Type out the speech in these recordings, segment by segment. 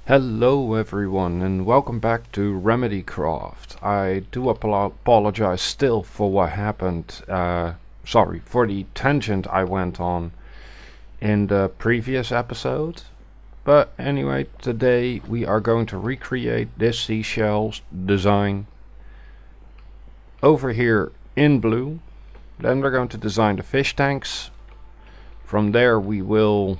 Hello everyone and welcome back to Remedycraft. I do apologize still for what happened, sorry, for the tangent I went on in the previous episode. But anyway, today we are going to recreate this seashells design over here in blue. Then we're going to design the fish tanks. From there we will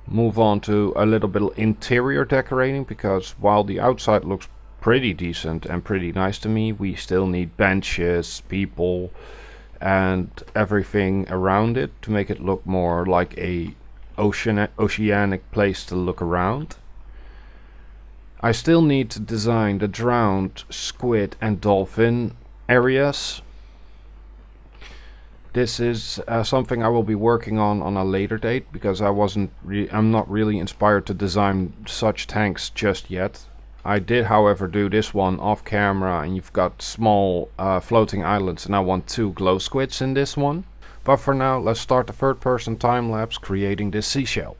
move on to a little bit of interior decorating, because while the outside looks pretty decent and pretty nice to me, we still need benches, people and everything around it to make it look more like a oceanic place to look around. I still need to design the drowned squid and dolphin areas. This is something I will be working on a later date, because I'm not really inspired to design such tanks just yet. I did, however, do this one off camera, and you've got small floating islands, and I want 2 glow squids in this one. But for now, let's start the third person time lapse creating this seashell.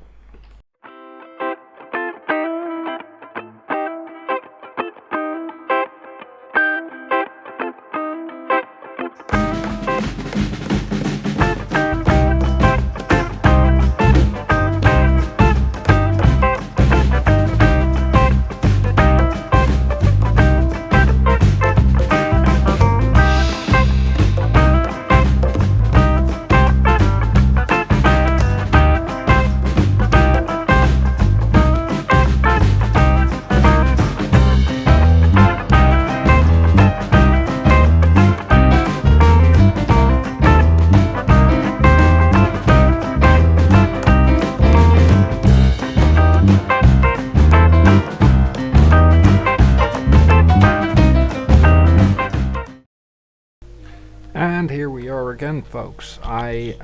And here we are again, folks. I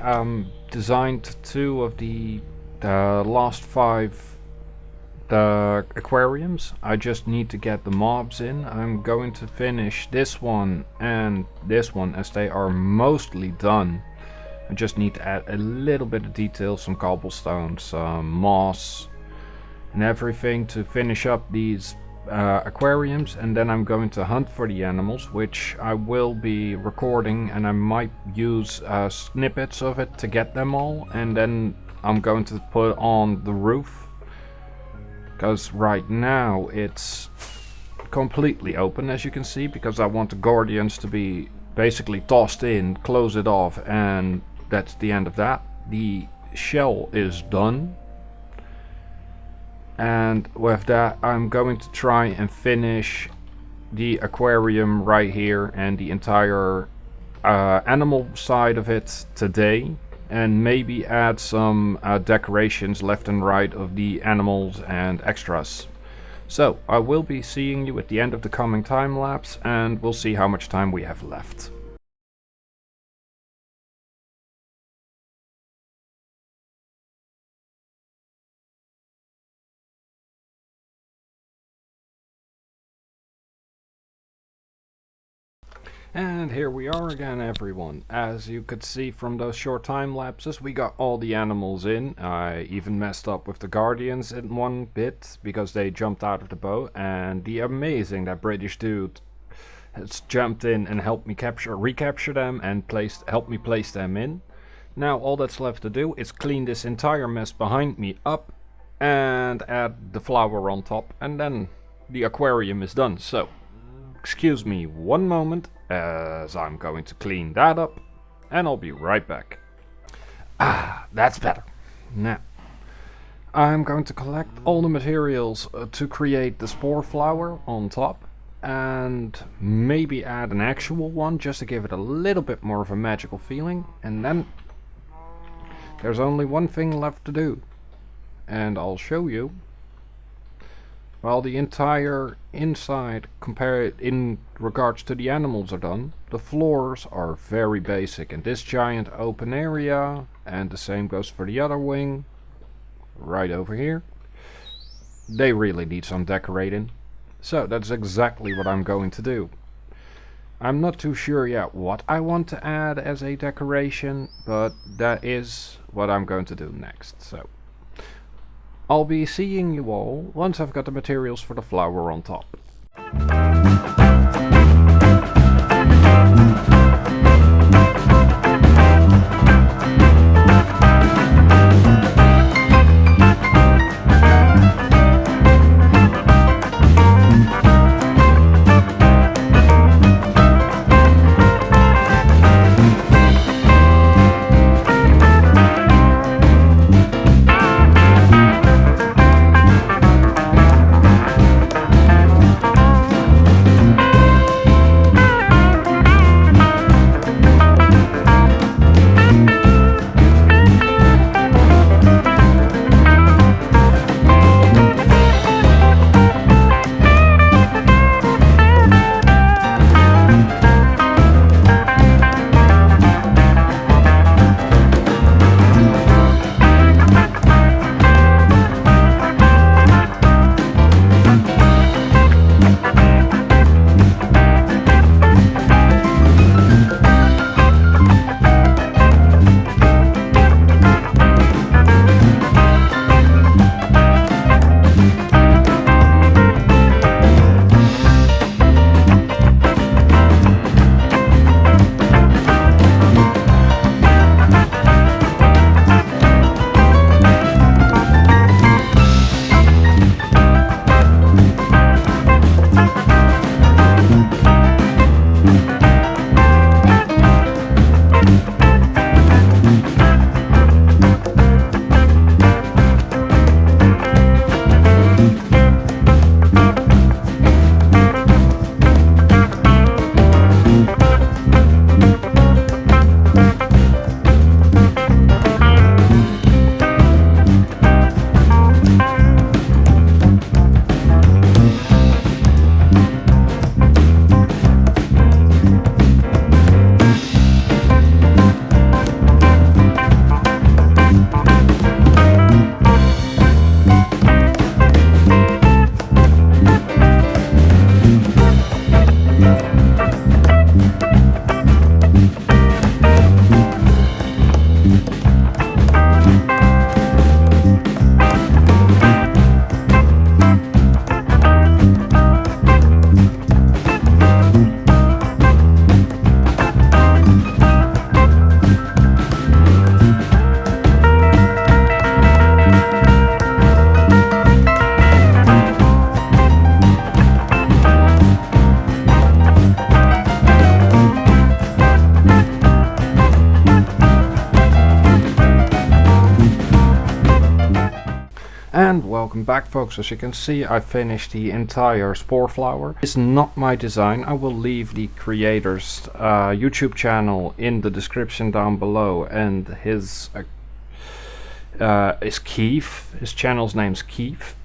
designed 2 of the last 5 aquariums. I just need to get the mobs in. I'm going to finish this one and this one, as they are mostly done. I just need to add a little bit of detail, some cobblestone, some moss and everything to finish up these aquariums, and then I'm going to hunt for the animals, which I will be recording, and I might use snippets of it to get them all, and then I'm going to put on the roof, because right now it's completely open, as you can see, because I want the guardians to be basically tossed in, close it off, and that's the end of that. The shell is done. And with that, I'm going to try and finish the aquarium right here and the entire animal side of it today, and maybe add some decorations left and right of the animals and extras. So I will be seeing you at the end of the coming time lapse, and we'll see how much time we have left. And here we are again, everyone. As you could see from those short time lapses, we got all the animals in. I even messed up with the guardians in one bit, because they jumped out of the boat, and the amazing that British dude has jumped in and helped me recapture them and helped me place them in. Now all that's left to do is clean this entire mess behind me up and add the flower on top, and then the aquarium is done. So excuse me one moment, as I'm going to clean that up, and I'll be right back. That's better. Now, I'm going to collect all the materials to create the spore flower on top, and maybe add an actual one just to give it a little bit more of a magical feeling, and then there's only one thing left to do, and I'll show you. While the entire inside, compared in regards to the animals, are done, the floors are very basic, and this giant open area, and the same goes for the other wing, right over here, they really need some decorating. So that's exactly what I'm going to do. I'm not too sure yet what I want to add as a decoration, but that is what I'm going to do next. So I'll be seeing you all once I've got the materials for the flower on top. And welcome back, folks. As you can see, I finished the entire spore flower. It's not my design. I will leave the creator's YouTube channel in the description down below, and his is Keith. His channel's name's Keith.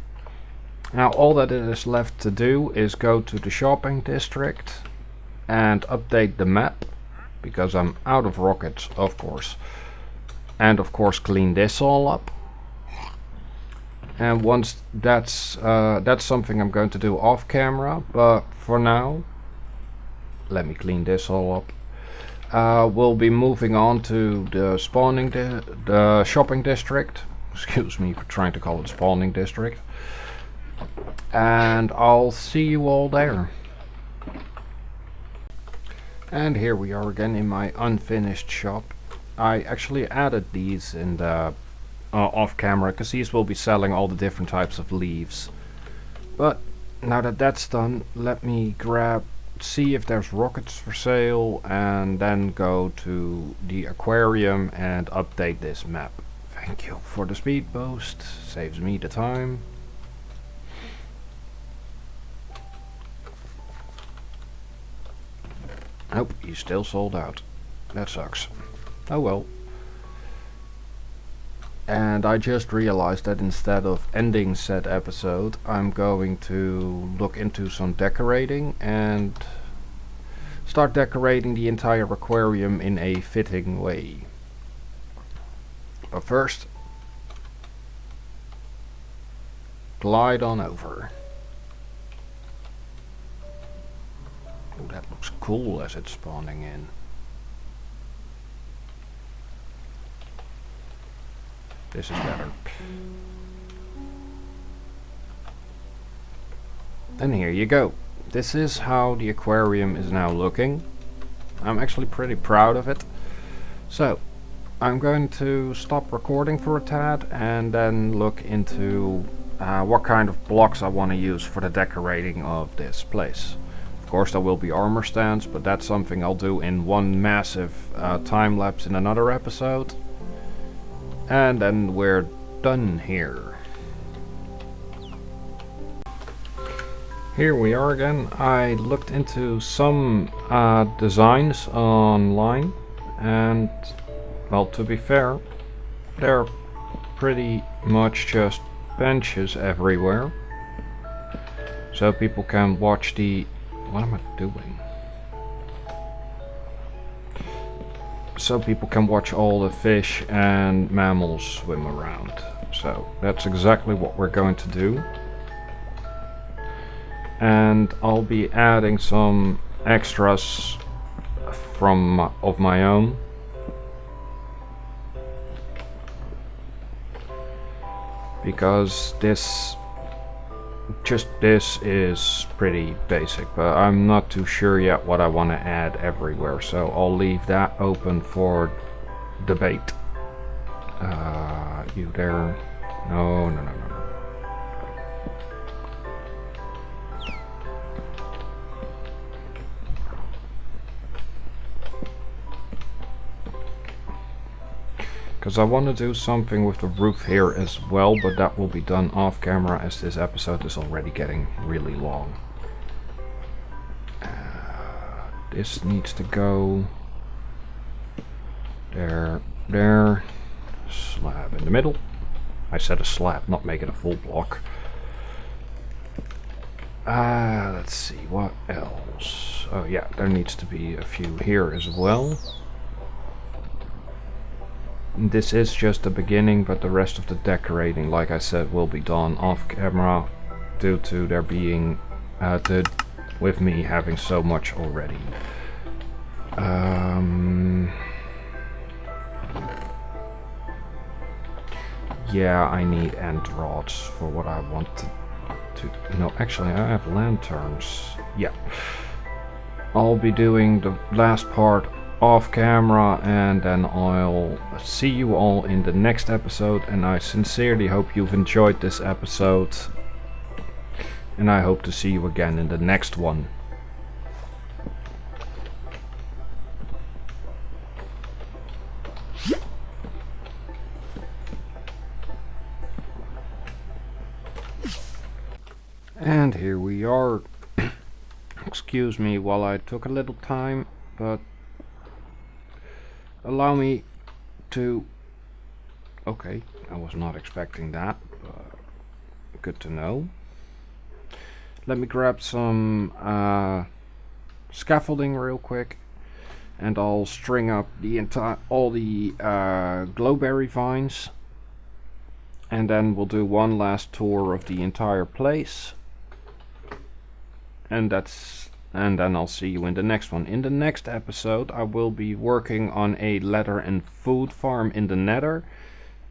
Now all that is left to do is go to the shopping district and update the map, because I'm out of rockets, of course. And of course clean this all up. And once that's something I'm going to do off camera, but for now, let me clean this all up. We'll be moving on to the the shopping district. Excuse me for trying to call it spawning district. And I'll see you all there. And here we are again in my unfinished shop. I actually added these in the off camera, because these will be selling all the different types of leaves. But now that that's done, let me see if there's rockets for sale, and then go to the aquarium and update this map. Thank you for the speed boost, saves me the time. Nope, he's still sold out. That sucks. Oh well. And I just realized that instead of ending said episode, I'm going to look into some decorating and start decorating the entire aquarium in a fitting way. But first, glide on over. Oh, that looks cool as it's spawning in. This is better. And here you go. This is how the aquarium is now looking. I'm actually pretty proud of it. So, I'm going to stop recording for a tad and then look into what kind of blocks I want to use for the decorating of this place. Of course there will be armor stands, but that's something I'll do in one massive time lapse in another episode. And then we're done here. Here we are again. I looked into some designs online, and well, to be fair, they're pretty much just benches everywhere, so people can watch the... what am I doing? So people can watch all the fish and mammals swim around. So that's exactly what we're going to do. And I'll be adding some extras of my own. Because this is pretty basic, but I'm not too sure yet what I want to add everywhere, so I'll leave that open for debate. You there? No. Because I want to do something with the roof here as well, but that will be done off camera as this episode is already getting really long. This needs to go there, slab in the middle. I said a slab, not make it a full block. Let's see, what else? Oh yeah, there needs to be a few here as well. This is just the beginning, but the rest of the decorating, like I said, will be done off camera due to there being with me having so much already. Yeah, I need end rods for what I want to... No, actually I have lanterns. Yeah. I'll be doing the last part off camera, and then I'll see you all in the next episode, and I sincerely hope you've enjoyed this episode, and I hope to see you again in the next one. And here we are. Excuse me while I took a little time, but allow me to... Okay, I was not expecting that, but good to know. Let me grab some scaffolding real quick, and I'll string up all the glowberry vines, and then we'll do one last tour of the entire place. And then I'll see you in the next one. In the next episode I will be working on a leather and food farm in the Nether,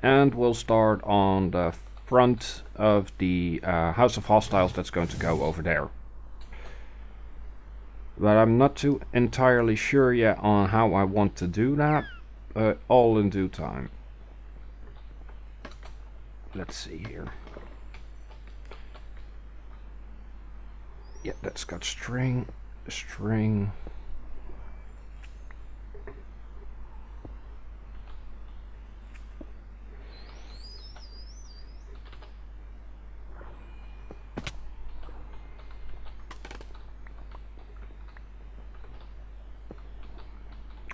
and we'll start on the front of the House of Hostiles that's going to go over there. But I'm not too entirely sure yet on how I want to do that, but all in due time. Let's see here. Yeah, that's got string.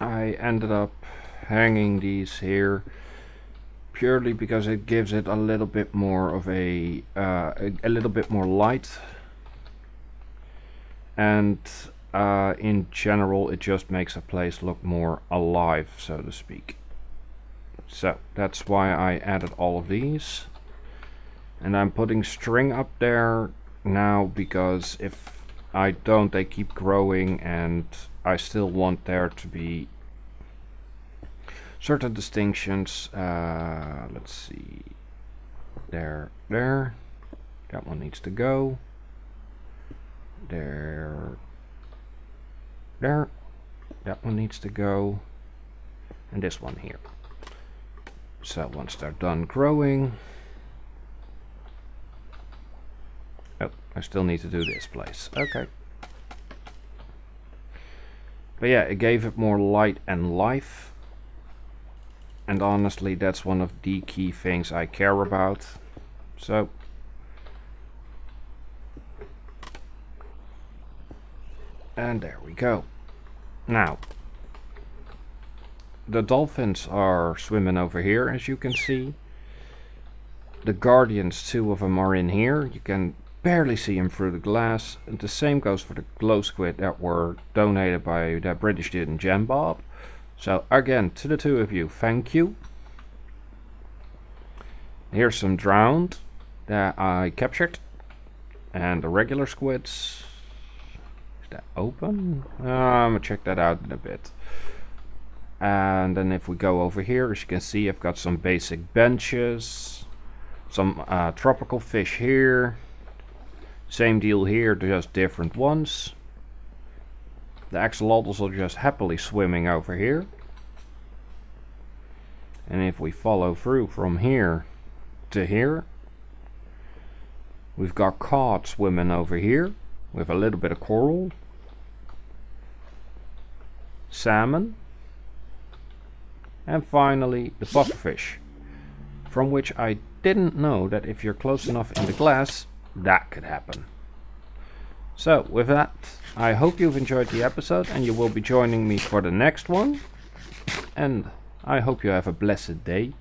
I ended up hanging these here purely because it gives it a little bit more of a little bit more light. And in general it just makes a place look more alive, so to speak. So that's why I added all of these, and I'm putting string up there now because if I don't, they keep growing, and I still want there to be certain distinctions. Let's see, there, that one needs to go. There. There. That one needs to go. And this one here. So once they're done growing... Oh, I still need to do this place. Okay. But yeah, it gave it more light and life. And honestly, that's one of the key things I care about. So... And there we go. Now... The dolphins are swimming over here, as you can see. The guardians, 2 of them are in here. You can barely see them through the glass. And the same goes for the glow squid that were donated by that British student Jen Bob. So again, to the 2 of you, thank you. Here's some drowned that I captured. And the regular squids. Is that open? I'm gonna check that out in a bit. And then if we go over here, as you can see, I've got some basic benches, some tropical fish here, same deal here, just different ones. The axolotls are just happily swimming over here. And if we follow through from here to here, we've got cod swimming over here with a little bit of coral, salmon, and finally the pufferfish, from which I didn't know that if you're close enough in the glass, that could happen. So with that, I hope you've enjoyed the episode and you will be joining me for the next one. And I hope you have a blessed day.